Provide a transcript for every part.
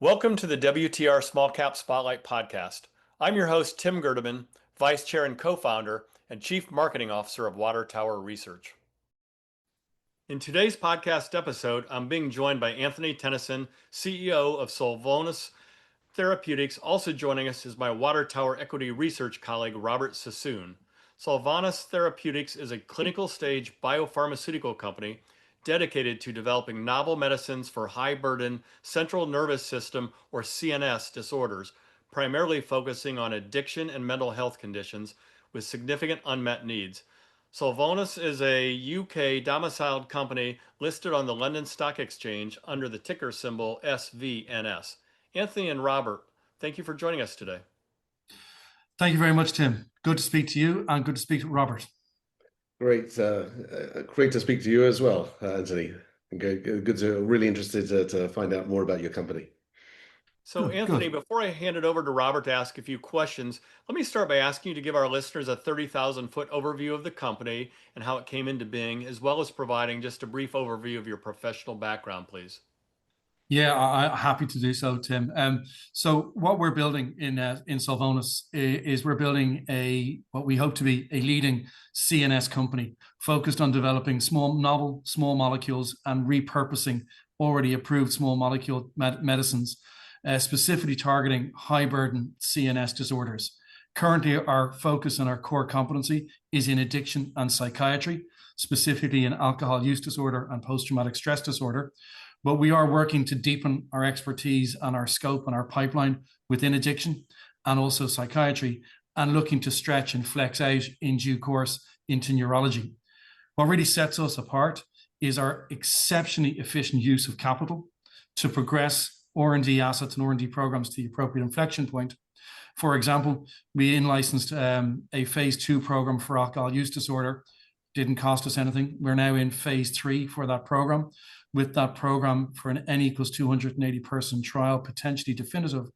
Welcome to the WTR Small-Cap Spotlight podcast. I'm your host, Tim Gerdeman, Vice Chair and Co-Founder and Chief Marketing Officer of Water Tower Research. In today's podcast episode, I'm being joined by Anthony Tennyson, CEO of Solvonis Therapeutics. Also joining us is my Water Tower Equity Research colleague, Robert Sassoon. Solvonis Therapeutics is a clinical stage biopharmaceutical company dedicated to developing novel medicines for high-burden central nervous system or CNS disorders, primarily focusing on addiction and mental health conditions with significant unmet needs. Solvonis is a UK domiciled company listed on the London Stock Exchange under the ticker symbol SVNS. Anthony and Robert, thank you for joining us today. Thank you very much, Tim. Good to speak to you and good to speak to Robert. Great to speak to you as well, Anthony. Really interested to find out more about your company. So Anthony, before I hand it over to Robert to ask a few questions, let me start by asking you to give our listeners a 30,000-foot overview of the company and how it came into being, as well as providing just a brief overview of your professional background, please. Yeah, I'm happy to do so, Tim. So what we're building in Solvonis is we're building what we hope to be a leading CNS company focused on developing novel small molecules and repurposing already approved small molecule medicines, specifically targeting high burden CNS disorders. Currently, our focus and our core competency is in addiction and psychiatry, specifically in alcohol use disorder and post-traumatic stress disorder. But we are working to deepen our expertise and our scope and our pipeline within addiction and also psychiatry, and looking to stretch and flex out in due course into neurology. What really sets us apart is our exceptionally efficient use of capital to progress R&D assets and R&D programs to the appropriate inflection point. For example, we in-licensed a phase 2 program for alcohol use disorder. Didn't cost us anything. We're now in phase 3 for that program. With that program for an N equals 280 person trial, potentially definitive,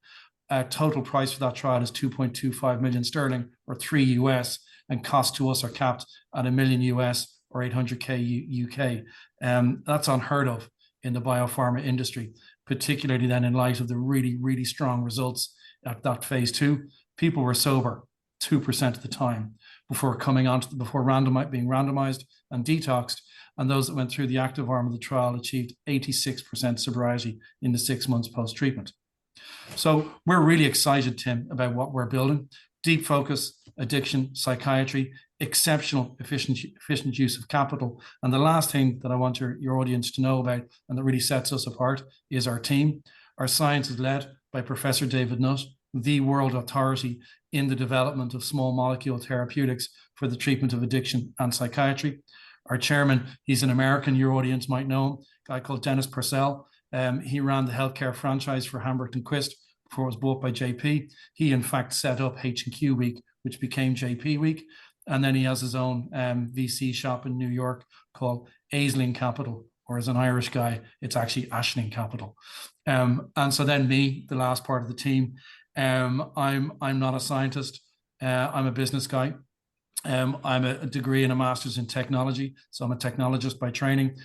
total price for that trial is 2.25 million sterling or 3 US, and costs to us are capped at $1 million US or 800K UK. That's unheard of in the biopharma industry, particularly then in light of the really, really strong results at that phase 2. People were sober 2% of the time before being randomized and detoxed. And those that went through the active arm of the trial achieved 86% sobriety in the 6 months post-treatment. So we're really excited, Tim, about what we're building. Deep focus, addiction, psychiatry, exceptional efficient use of capital. And the last thing that I want your audience to know about and that really sets us apart is our team. Our science is led by Professor David Nutt, the world authority in the development of small molecule therapeutics for the treatment of addiction and psychiatry. Our chairman, he's an American, your audience might know him, a guy called Dennis Purcell. He ran the healthcare franchise for Hambrecht and Quist before it was bought by JP. He, in fact, set up H&Q Week, which became JP Week. And then he has his own VC shop in New York called Aisling Capital, or as an Irish guy, it's actually Ashling Capital. And so then me, the last part of the team, I'm not a scientist. I'm a business guy. I'm a degree and a master's in technology, so I'm a technologist by training.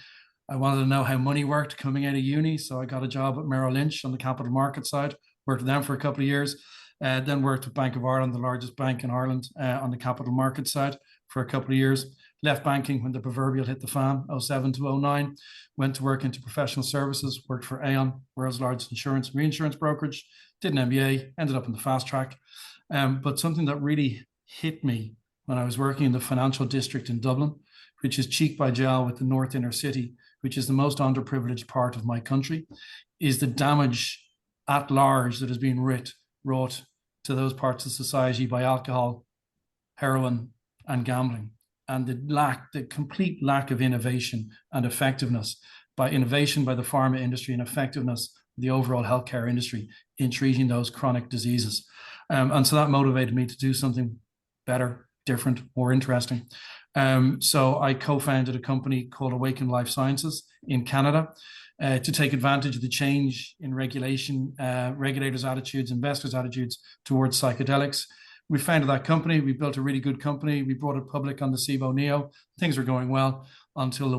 I wanted to know how money worked coming out of uni, so I got a job at Merrill Lynch on the capital market side, worked with them for a couple of years, then worked with Bank of Ireland, the largest bank in Ireland, on the capital market side for a couple of years. Left banking when the proverbial hit the fan, 07 to 09, went to work into professional services, worked for Aon, world's largest insurance and reinsurance brokerage, did an MBA, ended up in the fast track. But something that really hit me when I was working in the financial district in Dublin, which is cheek by jowl with the North Inner City, which is the most underprivileged part of my country, is the damage at large that has been wrought to those parts of society by alcohol, heroin, and gambling, and the complete lack of innovation and effectiveness by the pharma industry and effectiveness of the overall healthcare industry in treating those chronic diseases. And so that motivated me to do something better, different, more interesting. So I co-founded a company called Awaken Life Sciences in Canada to take advantage of the change in regulation, regulators' attitudes, investors' attitudes towards psychedelics. We founded that company. We built a really good company. We brought it public on the SIBO Neo. Things were going well until the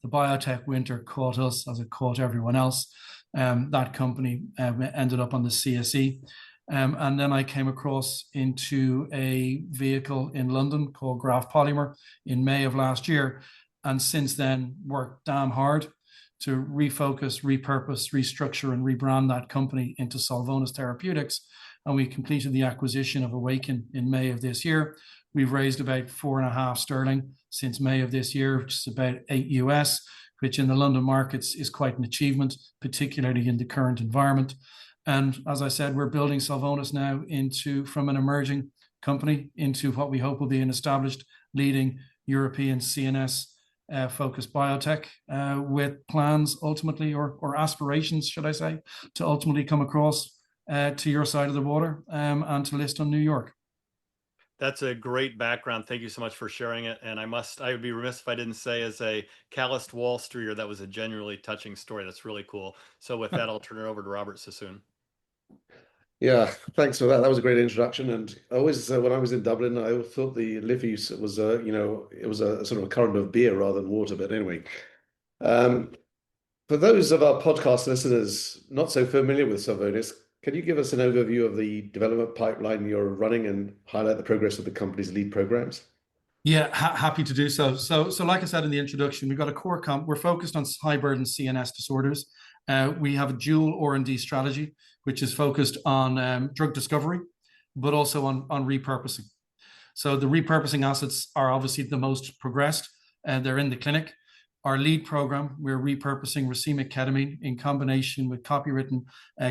biotech winter caught us as it caught everyone else. That company ended up on the CSE. And then I came across into a vehicle in London called Graph Polymer in May of last year. And since then, worked damn hard to refocus, repurpose, restructure, and rebrand that company into Solvonis Therapeutics. And we completed the acquisition of Awaken in May of this year. We've raised about 4.5 sterling since May of this year, which is about 8 US, which in the London markets is quite an achievement, particularly in the current environment. And as I said, we're building Solvonis now from an emerging company into what we hope will be an established leading European CNS focused biotech with plans ultimately, or aspirations, should I say, to ultimately come across to your side of the water and to list on New York. That's a great background. Thank you so much for sharing it. And I would be remiss if I didn't say, as a calloused Wall Streeter, that was a genuinely touching story. That's really cool. So with that, I'll turn it over to Robert Sassoon. Yeah, thanks for that. That was a great introduction. And I always, when I was in Dublin, I thought the Liffey was, it was a sort of a current of beer rather than water. But anyway, for those of our podcast listeners not so familiar with Solvonis, can you give us an overview of the development pipeline you're running and highlight the progress of the company's lead programs? Yeah, happy to do so. So like I said in the introduction, we've got a core we're focused on high burden CNS disorders. We have a dual R&D strategy, which is focused on drug discovery, but also on repurposing. So the repurposing assets are obviously the most progressed, and they're in the clinic. Our lead program, we're repurposing racemic ketamine in combination with copywritten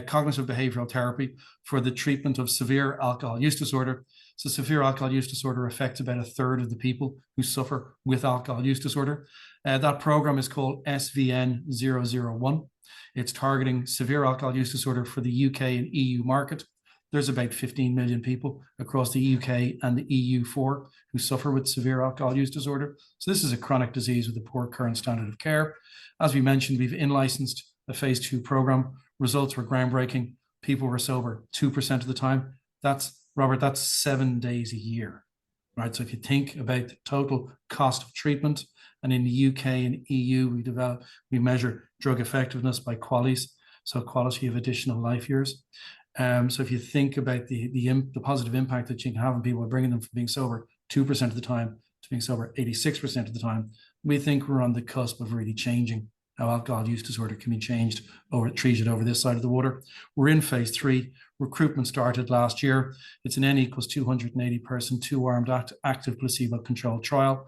cognitive behavioral therapy for the treatment of severe alcohol use disorder. So severe alcohol use disorder affects about 1/3 of the people who suffer with alcohol use disorder. That program is called SVN-001. It's targeting severe alcohol use disorder for the UK and EU market. There's about 15 million people across the UK and the EU4 who suffer with severe alcohol use disorder. So this is a chronic disease with a poor current standard of care. As we mentioned, we've in-licensed a phase 2 program. Results were groundbreaking. People were sober 2% of the time. Robert, that's 7 days a year, right? So if you think about the total cost of treatment, and in the UK and EU, we measure drug effectiveness by QALYs, so quality of additional life years. So if you think about the positive impact that you can have on people by bringing them from being sober 2% of the time to being sober 86% of the time, we think we're on the cusp of really changing how alcohol use disorder can be treated over this side of the water. We're in phase 3. Recruitment started last year. It's an N equals 280 person, 2-armed active placebo-controlled trial.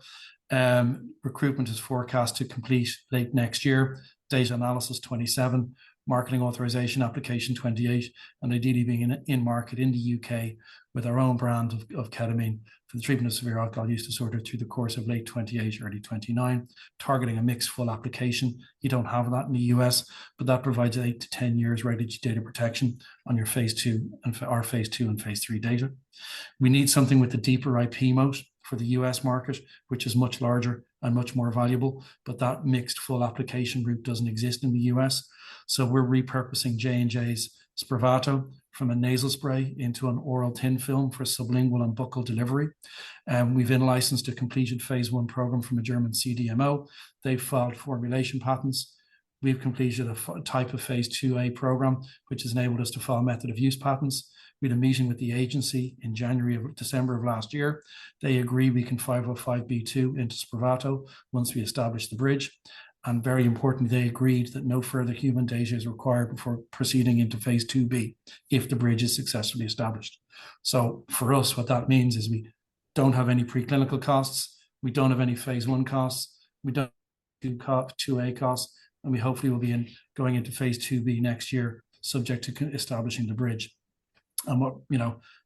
Recruitment is forecast to complete late next year. Data analysis 27. Marketing authorization application 28, and ideally being in market in the UK with our own brand of ketamine for the treatment of severe alcohol use disorder through the course of late 28, early 29, targeting a mixed full application. You don't have that in the US, but that provides 8 to 10 years regulatory data protection on your phase 2 and our phase 2 and phase 3 data. We need something with a deeper IP moat for the US market, which is much larger and much more valuable, but that mixed full application route doesn't exist in the US. So we're repurposing J&J's Spravato from a nasal spray into an oral thin film for sublingual and buccal delivery. We've in-licensed a completed phase 1 program from a German CDMO. They've filed formulation patents. We've completed a type of phase 2A program, which has enabled us to file method of use patents. We had a meeting with the agency in December of last year. They agree we can 505(b)(2) into Spravato once we establish the bridge. And very importantly, they agreed that no further human data is required before proceeding into phase 2B if the bridge is successfully established. So for us, what that means is we don't have any preclinical costs. We don't have any phase 1 costs. We don't have 2A costs. And we hopefully will be going into phase 2B next year, subject to establishing the bridge. And what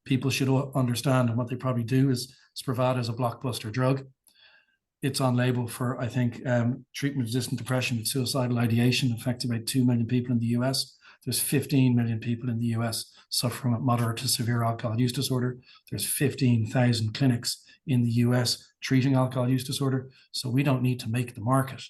people should understand, and what they probably do, is Spravato is a blockbuster drug. It's on label for, I think, treatment-resistant depression with suicidal ideation. Affects about 2 million people in the US. There's 15 million people in the US suffering from moderate to severe alcohol use disorder. There's 15,000 clinics in the US treating alcohol use disorder. So we don't need to make the market.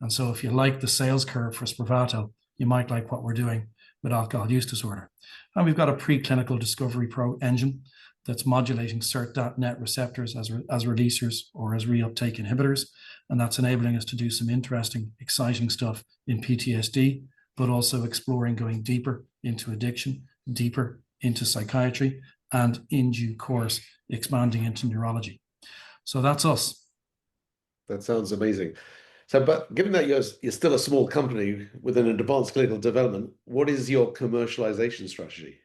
And so if you like the sales curve for Spravato, you might like what we're doing with alcohol use disorder. And we've got a preclinical discovery engine that's modulating SERT.net receptors as releasers or as reuptake inhibitors. And that's enabling us to do some interesting, exciting stuff in PTSD, but also exploring going deeper into addiction, deeper into psychiatry, and in due course, expanding into neurology. So that's us. That sounds amazing. So, but given that you're still a small company within an advanced clinical development, what is your commercialization strategy?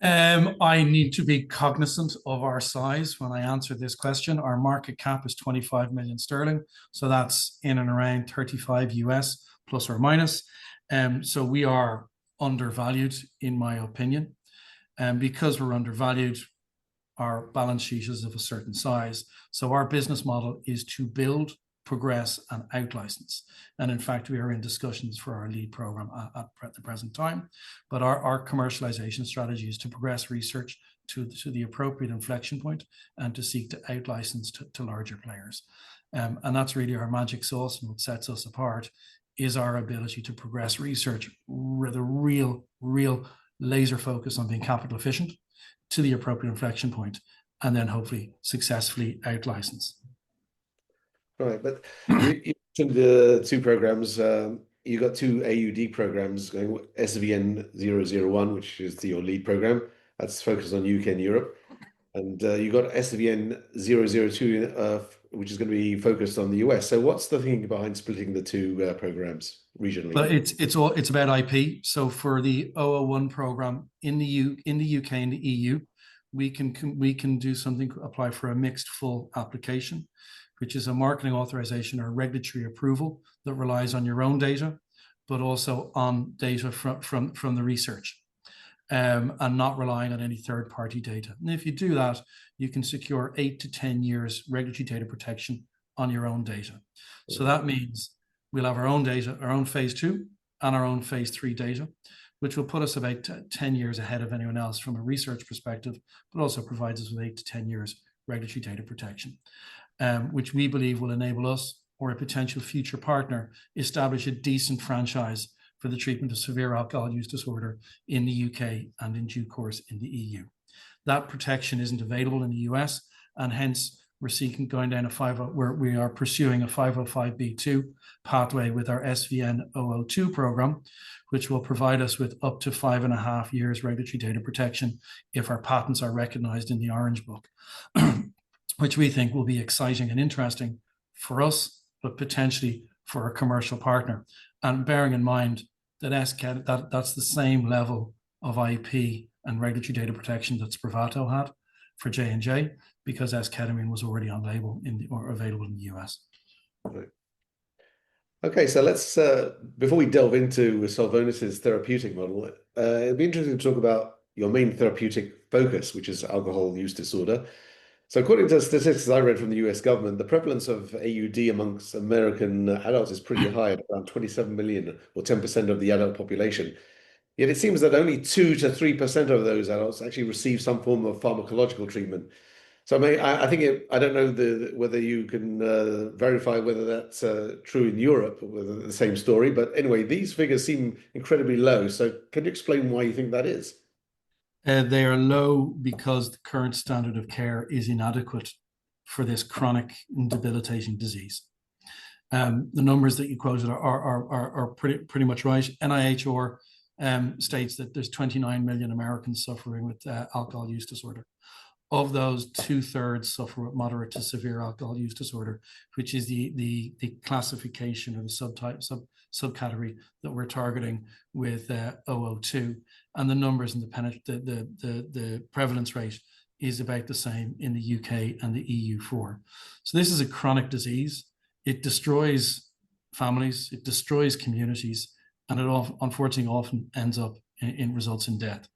I need to be cognizant of our size when I answer this question. Our market cap is 25 million sterling. So that's in and around 35 US plus or minus. So we are undervalued, in my opinion. And because we're undervalued, our balance sheet is of a certain size. So our business model is to build, progress, and out-license. And in fact, we are in discussions for our lead program at the present time. But our commercialization strategy is to progress research to the appropriate inflection point and to seek to out-license to larger players. And that's really our magic sauce, and what sets us apart is our ability to progress research with a real laser focus on being capital efficient to the appropriate inflection point, and then hopefully successfully out-license. Right, but you mentioned the two programs. You got two AUD programs going, SVN-001, which is your lead program. That's focused on UK and Europe. And you got SVN-002, which is going to be focused on the US. So what's the thinking behind splitting the two programs regionally? But it's about IP. So for the 001 program in the UK and the EU, we can do something, apply for a mixed full application, which is a marketing authorization or regulatory approval that relies on your own data, but also on data from the research, and not relying on any third-party data. And if you do that, you can secure 8 to 10 years regulatory data protection on your own data. So that means we'll have our own data, our own phase 2 and our own phase 3 data, which will put us about 10 years ahead of anyone else from a research perspective, but also provides us with 8 to 10 years regulatory data protection. Which we believe will enable us or a potential future partner establish a decent franchise for the treatment of severe alcohol use disorder in the UK and in due course in the EU. That protection isn't available in the US, and hence we're seeking going down where we are pursuing a 505(b)(2) pathway with our SVN-002 program, which will provide us with up to 5.5 years regulatory data protection if our patents are recognized in the Orange Book. Which we think will be exciting and interesting for us, but potentially for a commercial partner. And bearing in mind that that's the same level of IP and regulatory data protection that Spravato had for J&J, because S-ketamine was already on label or available in the US. Right. Okay, so let's, before we delve into Solvonis' therapeutic model, it'd be interesting to talk about your main therapeutic focus, which is alcohol use disorder. So according to statistics I read from the US government, the prevalence of AUD amongst American adults is pretty high, at around 27 million or 10% of the adult population. Yet it seems that only 2 to 3% of those adults actually receive some form of pharmacological treatment. So I think I don't know whether you can verify whether that's true in Europe, or whether the same story. But anyway, these figures seem incredibly low. So can you explain why you think that is? They are low because the current standard of care is inadequate for this chronic and debilitating disease. The numbers that you quoted are pretty much right. NIHR states that there's 29 million Americans suffering with alcohol use disorder. Of those, 2/3 suffer with moderate to severe alcohol use disorder, which is the classification or the subcategory that we're targeting with 002. And the numbers and the prevalence rate is about the same in the UK and the EU4. So this is a chronic disease. It destroys families, it destroys communities, and it unfortunately often ends up results in death.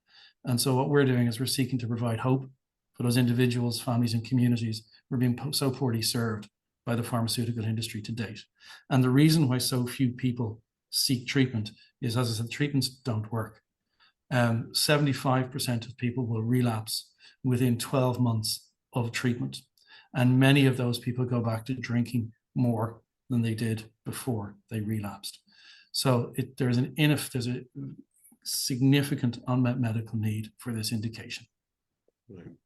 And so what we're doing is we're seeking to provide hope for those individuals, families, and communities who are being so poorly served by the pharmaceutical industry to date. And the reason why so few people seek treatment is, as I said, treatments don't work. 75% of people will relapse within 12 months of treatment. And many of those people go back to drinking more than they did before they relapsed. So there's a significant unmet medical need for this indication. Right.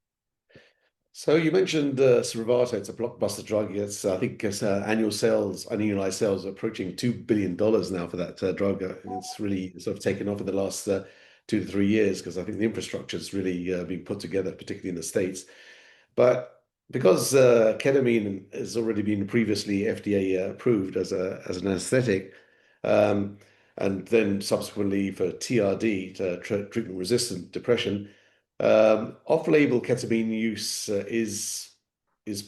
So you mentioned Spravato. It's a blockbuster drug. I think it's annualized sales are approaching $2 billion now for that drug. It's really sort of taken off in the last 2 to 3 years because I think the infrastructure has really been put together, particularly in the States. But because ketamine has already been previously FDA approved as an anesthetic, um, and then subsequently for TRD, treatment-resistant depression, off-label ketamine use is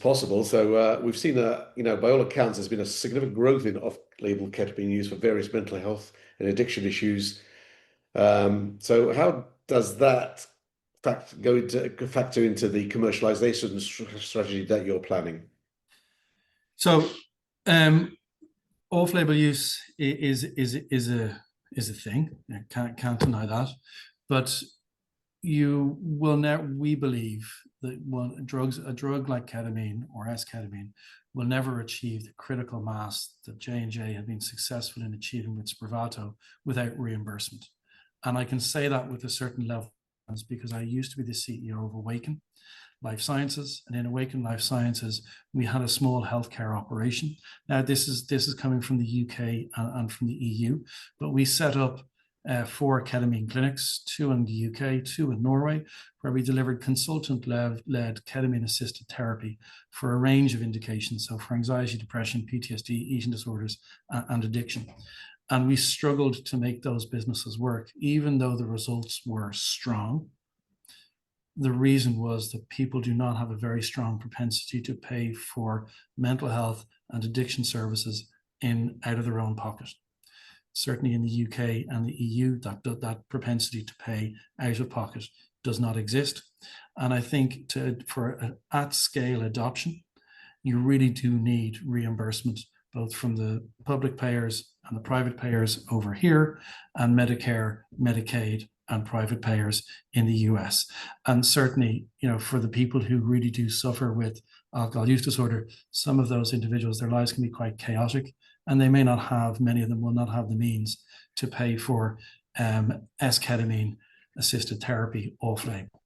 possible. So we've seen by all accounts, there's been a significant growth in off-label ketamine use for various mental health and addiction issues. So how does that factor into the commercialization strategy that you're planning? So, off-label use is a thing. I can't deny that, but you will never. We believe that a drug like ketamine or esketamine will never achieve the critical mass that J&J have been successful in achieving with Spravato without reimbursement. And I can say that with a certain level because I used to be the CEO of Awaken Life Sciences, and in Awaken Life Sciences, we had a small healthcare operation. Now, this is coming from the UK and from the EU, but we set up 4 ketamine clinics, 2 in the UK, 2 in Norway, where we delivered consultant-led ketamine-assisted therapy for a range of indications, so for anxiety, depression, PTSD, eating disorders, and addiction. And we struggled to make those businesses work, even though the results were strong. The reason was that people do not have a very strong propensity to pay for mental health and addiction services out of their own pocket. Certainly in the UK and the EU, that propensity to pay out of pocket does not exist. And I think for at-scale adoption, you really do need reimbursement, both from the public payers and the private payers over here, and Medicare, Medicaid, and private payers in the US. And certainly, for the people who really do suffer with alcohol use disorder, some of those individuals, their lives can be quite chaotic, and they may not have, many of them will not have the means to pay for esketamine assisted therapy off-label.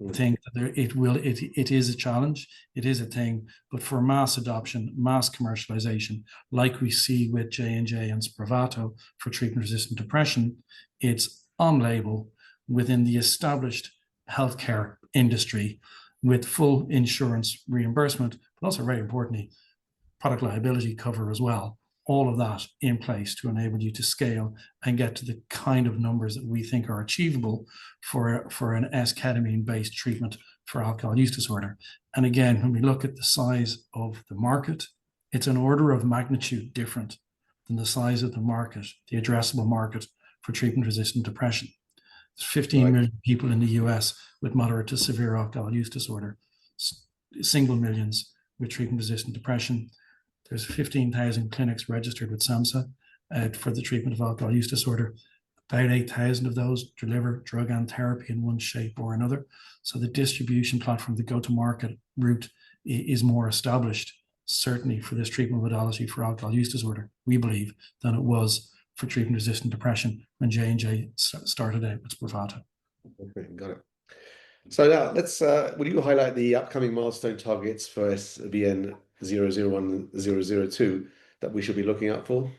I think that it is a challenge, it is a thing, but for mass adoption, mass commercialization, like we see with J&J and Spravato for treatment-resistant depression, it's on label within the established healthcare industry with full insurance reimbursement, but also very importantly, product liability cover as well. All of that in place to enable you to scale and get to the kind of numbers that we think are achievable for an esketamine-based treatment for alcohol use disorder. And again, when we look at the size of the market, it's an order of magnitude different than the size of the market, the addressable market for treatment-resistant depression. There's 15 million people in the US with moderate to severe alcohol use disorder, single millions with treatment-resistant depression. There's 15,000 clinics registered with SAMHSA for the treatment of alcohol use disorder. About 8,000 of those deliver drug and therapy in one shape or another. So the distribution platform, the go-to-market route is more established, certainly for this treatment modality for alcohol use disorder, we believe, than it was for treatment-resistant depression when J&J started out with Spravato. Okay, got it. So now will you highlight the upcoming milestone targets for SVN-001 and 002 that we should be looking out for?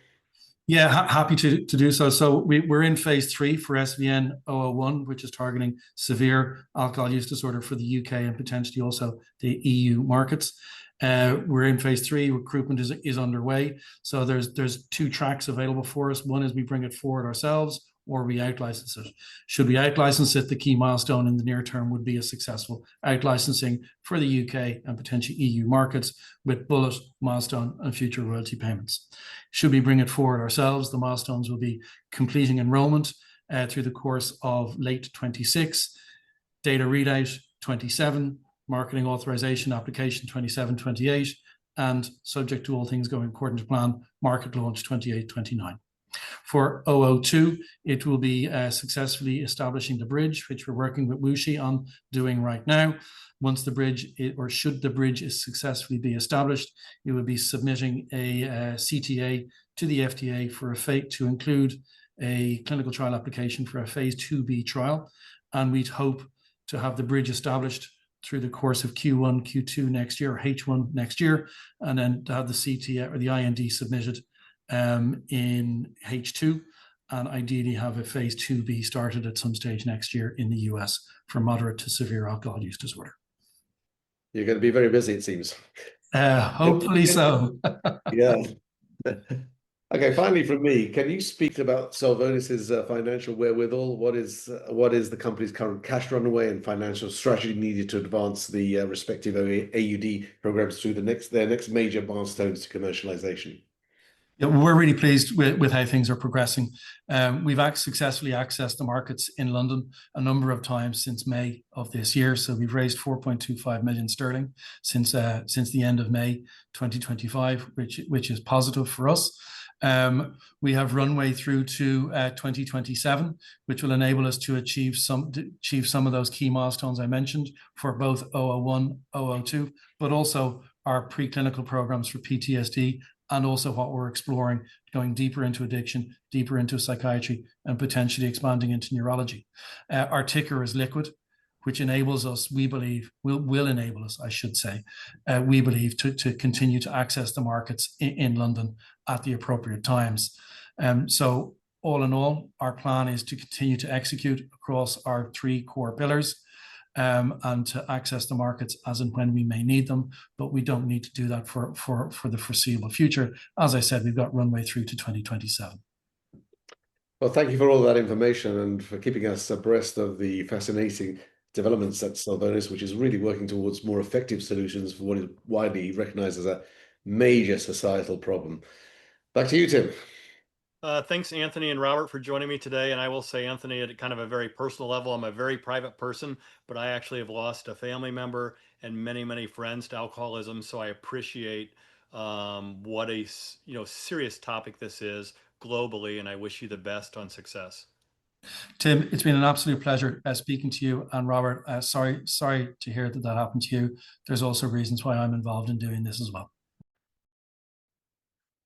Yeah, happy to do so. So we're in phase 3 for SVN-001, which is targeting severe alcohol use disorder for the UK and potentially also the EU markets. We're in phase 3. Recruitment is underway. So there's 2 tracks available for us. One is we bring it forward ourselves, or we out-license it. Should we out-license it, the key milestone in the near term would be a successful out-licensing for the UK and potentially EU markets with bullet, milestone, and future royalty payments. Should we bring it forward ourselves, the milestones will be completing enrollment through the course of late 26, data readout 27, marketing authorization application 27, 28, and subject to all things going according to plan, market launch 28, 29. For 002, it will be successfully establishing the bridge, which we're working with WuXi on doing right now. Once the bridge, should the bridge is successfully be established, it will be submitting a CTA to the FDA to include a clinical trial application for a phase 2B trial. And we'd hope to have the bridge established through the course of Q1, Q2 next year, or H1 next year, and then to have the CTA or the IND submitted in H2, and ideally have a phase 2B started at some stage next year in the US for moderate to severe alcohol use disorder. You're going to be very busy, it seems. Hopefully so. Yeah. Okay, finally from me, can you speak about Solvonis's financial wherewithal? What is the company's current cash runway and financial strategy needed to advance the respective AUD programs through their next major milestones to commercialization? Yeah, we're really pleased with how things are progressing. We've successfully accessed the markets in London a number of times since May of this year. So we've raised 4.25 million sterling since the end of May 2025, which is positive for us. We have runway through to 2027, which will enable us to achieve some of those key milestones I mentioned for both 001, 002, but also our preclinical programs for PTSD, and also what we're exploring, going deeper into addiction, deeper into psychiatry, and potentially expanding into neurology. Our ticker is liquid, which enables us, we believe, will enable us, I should say, we believe, to continue to access the markets in London at the appropriate times. So all in all, our plan is to continue to execute across our 3 core pillars, and to access the markets as and when we may need them, but we don't need to do that for the foreseeable future. As I said, we've got runway through to 2027. Well, thank you for all that information and for keeping us abreast of the fascinating developments at Solvonis, which is really working towards more effective solutions for what is widely recognized as a major societal problem. Back to you, Tim. Thanks, Anthony and Robert, for joining me today. And I will say, Anthony, at kind of a very personal level, I'm a very private person, but I actually have lost a family member and many, many friends to alcoholism. So I appreciate what a serious topic this is globally, and I wish you the best on success. Tim, it's been an absolute pleasure speaking to you. And Robert, sorry to hear that happened to you. There's also reasons why I'm involved in doing this as well.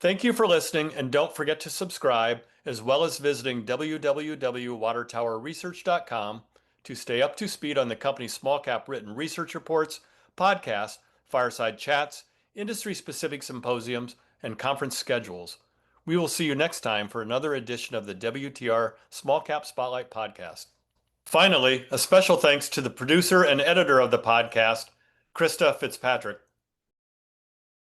Thank you for listening, and don't forget to subscribe, as well as visiting www.watertowerresearch.com to stay up to speed on the company's small cap written research reports, podcasts, fireside chats, industry-specific symposiums, and conference schedules. We will see you next time for another edition of the WTR Small-Cap Spotlight podcast. Finally, a special thanks to the producer and editor of the podcast, Krista Fitzpatrick.